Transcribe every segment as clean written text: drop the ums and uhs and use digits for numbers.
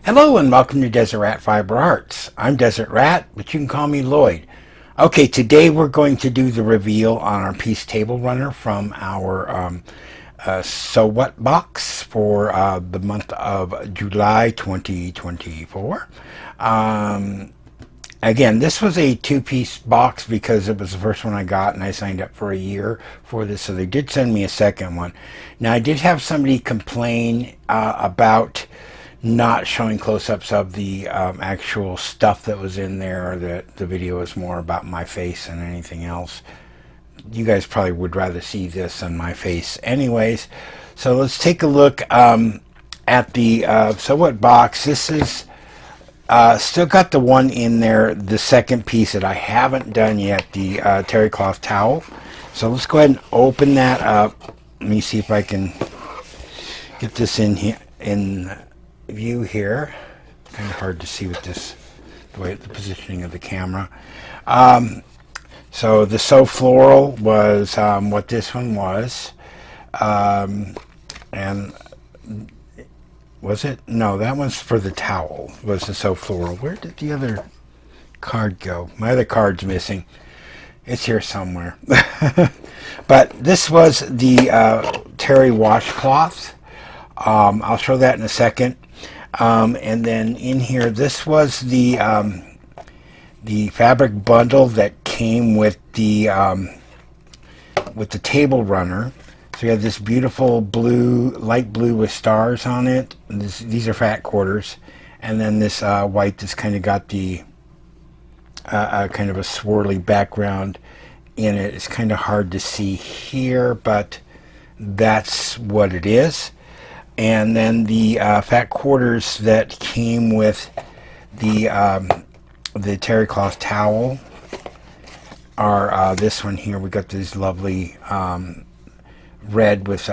Hello and welcome to Desert Rat Fiber Arts. I'm Desert Rat, but you can call me Lloyd. Okay, today we're going to do the reveal on our piece table runner from our So What box for the month of July 2024. Again, this was a two-piece box because it was the first one I got and I signed up for a year for this, so they did send me a second one. Now, I did have somebody complain about not showing close-ups of the actual stuff that was in there, that the video was more about my face than anything else. You guys probably would rather see this than my face anyways. So let's take a look at the So What box. This is still got the one in there, the second piece that I haven't done yet, the terry cloth towel. So let's go ahead and open that up. Let me see if I can get this in here in view here. Kind of hard to see with this, the positioning of the camera. So the So Floral was what this one was, and was it? No, that one's for the towel. Was the So Floral? Where did the other card go? My other card's missing. It's here somewhere. But this was the terry washcloth. I'll show that in a second. And then in here, this was the fabric bundle that came with the table runner. So you have this beautiful blue, light blue with stars on it. These are fat quarters, and then this white that's kind of got the kind of a swirly background in it. It's kind of hard to see here, but that's what it is. And then the fat quarters that came with the terry cloth towel are this one here. We got this lovely red with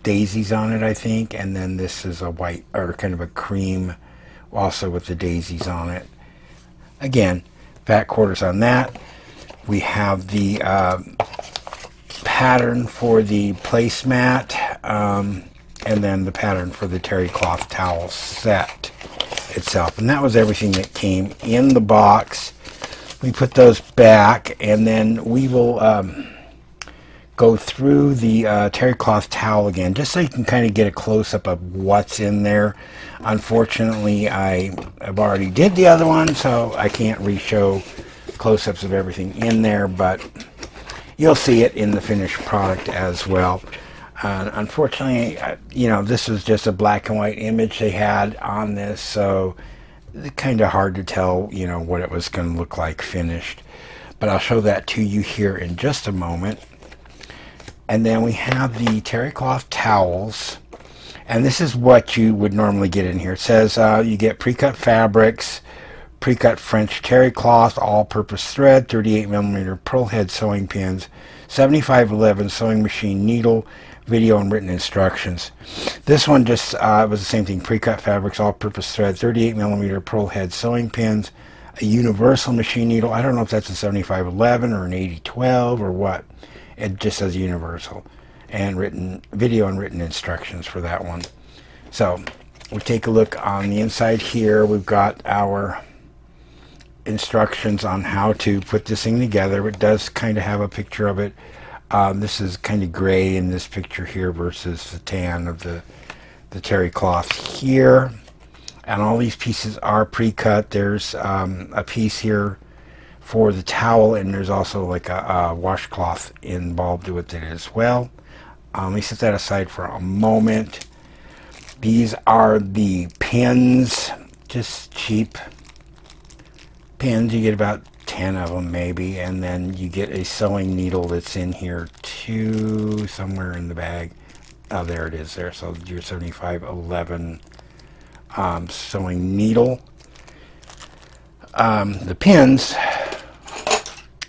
daisies on it, I think, and then this is a white, or kind of a cream, also with the daisies on it. Again, fat quarters on that. We have the pattern for the placemat, and then the pattern for the terry cloth towel set itself. And that was everything that came in the box. We put those back, and then we will go through the terry cloth towel again, just so you can kind of get a close-up of what's in there. Unfortunately, I've already did the other one, so I can't re-show close-ups of everything in there, but you'll see it in the finished product as well. Unfortunately, this was just a black and white image they had on this, so it's kind of hard to tell, what it was going to look like finished. But I'll show that to you here in just a moment. And then we have the terry cloth towels, and this is what you would normally get in here. It says you get pre-cut fabrics, pre-cut French terry cloth, all-purpose thread, 38mm pearl head sewing pins, 7511 sewing machine needle, video and written instructions. This one just was the same thing, pre-cut fabrics, all-purpose thread, 38mm pearl head sewing pins, a universal machine needle. I don't know if that's a 7511 or an 8012 or what. It just says universal, and written video and written instructions for that one. So we take a look on the inside here. We've got our instructions on how to put this thing together. It does kind of have a picture of it. This is kind of gray in this picture here versus the tan of the terry cloth here. And all these pieces are pre-cut. There's a piece here for the towel, and there's also like a washcloth involved with it as well. Let me set that aside for a moment. These are the pins, just cheap pins. You get about 10 of them maybe, and then you get a sewing needle that's in here too, somewhere in the bag. Oh, there it is there. So your 7511 sewing needle. The pins,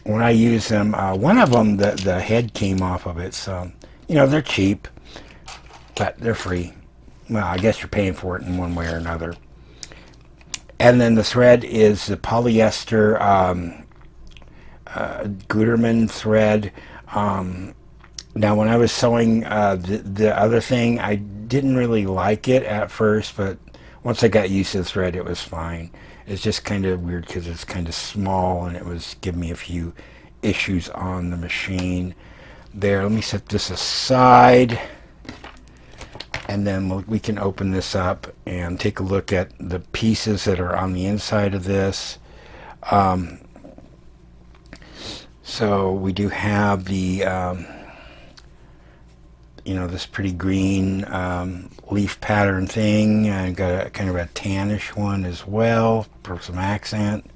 when I use them, one of them, the head came off of it, so they're cheap, but they're free. Well, I guess you're paying for it in one way or another. And then the thread is the polyester Gutermann thread. Now, when I was sewing the other thing, I didn't really like it at first, but once I got used to the thread, it was fine. It's just kind of weird because it's kind of small, and it was giving me a few issues on the machine. There, let me set this aside, and then we can open this up and take a look at the pieces that are on the inside of this. So we do have the this pretty green leaf pattern thing. I got a kind of a tannish one as well for some accent.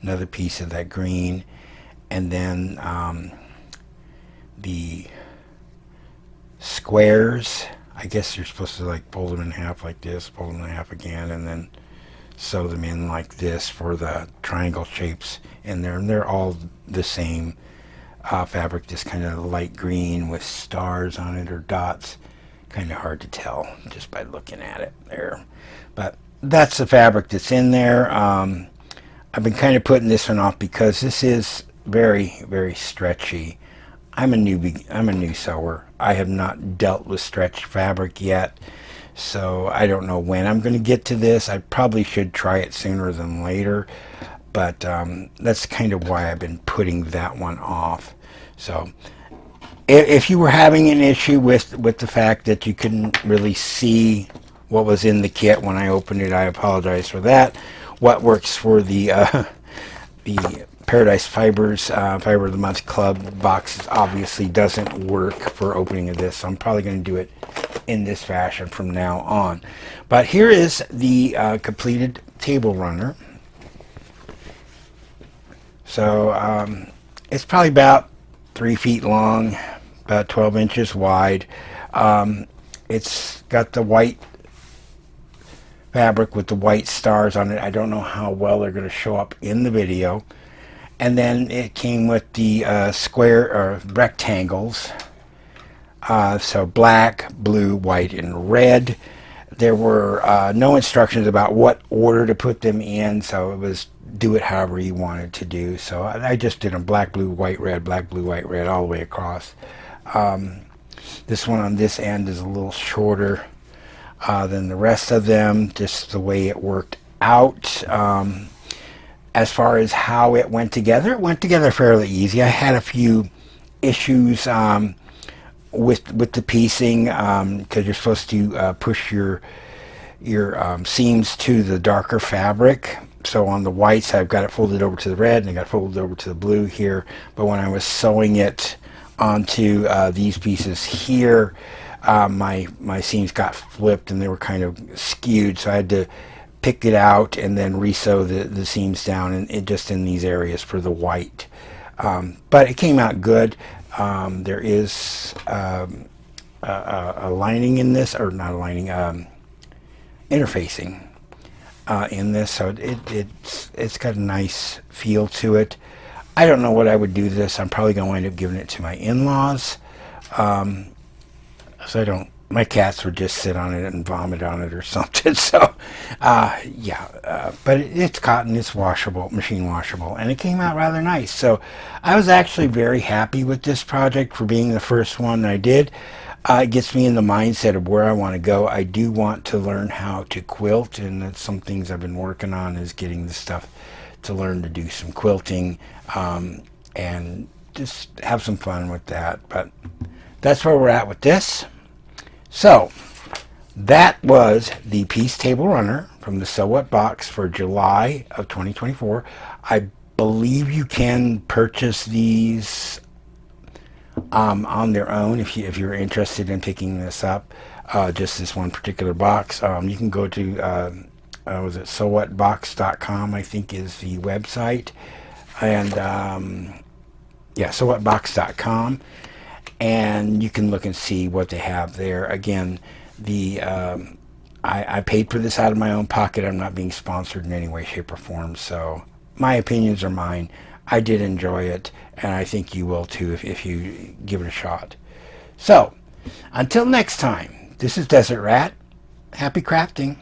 Another piece of that green, and then the squares. I guess you're supposed to like fold them in half like this, fold them in half again, and then sew them in like this for the triangle shapes in there. And they're all the same fabric, just kind of light green with stars on it or dots. Kind of hard to tell just by looking at it there. But that's the fabric that's in there. I've been kind of putting this one off because this is very, very stretchy. I'm a new sewer. I have not dealt with stretched fabric yet, so I don't know when I'm going to get to this. I probably should try it sooner than later, but that's kind of why I've been putting that one off. So if you were having an issue with the fact that you couldn't really see what was in the kit when I opened it, I apologize for that. What works for the Paradise Fibers Fiber of the Month Club box obviously doesn't work for opening of this, so I'm probably going to do it in this fashion from now on. But here is the completed table runner. So it's probably about 3 feet long, about 12 inches wide. It's got the white fabric with the white stars on it. I don't know how well they're going to show up in the video. And then it came with the square or rectangles. So black, blue, white, and red. There were no instructions about what order to put them in, so it was do it however you wanted to do. So I just did them black, blue, white, red, black, blue, white, red, all the way across. This one on this end is a little shorter than the rest of them, just the way it worked out. As far as how it went together fairly easy. I had a few issues with the piecing because you're supposed to push your seams to the darker fabric. So on the whites, I've got it folded over to the red, and I got it folded over to the blue here. But when I was sewing it onto these pieces here, my seams got flipped and they were kind of skewed, so I had to pick it out and then resew the seams down and just in these areas for the white. But it came out good. There is a lining in this, or not a lining, interfacing in this, so it's got a nice feel to it. I don't know what I would do with this. I'm probably going to wind up giving it to my in-laws. So my cats would just sit on it and vomit on it or something. So, but it's cotton, it's washable, machine washable, and it came out rather nice. So I was actually very happy with this project for being the first one I did. It gets me in the mindset of where I want to go. I do want to learn how to quilt, and that's some things I've been working on, is getting the stuff to learn to do some quilting and just have some fun with that. But that's where we're at with this. So that was the Piece Table Runner from the Sew What box for July of 2024. I believe you can purchase these on their own if you're interested in picking this up. Just this one particular box. You can go to was it sewwhatbox.com, I think is the website, and sewwhatbox.com, and you can look and see what they have there. Again, I paid for this out of my own pocket. I'm not being sponsored in any way, shape, or form, so my opinions are mine. I did enjoy it, and I think you will too if you give it a shot. So, until next time, this is Desert Rat. Happy crafting.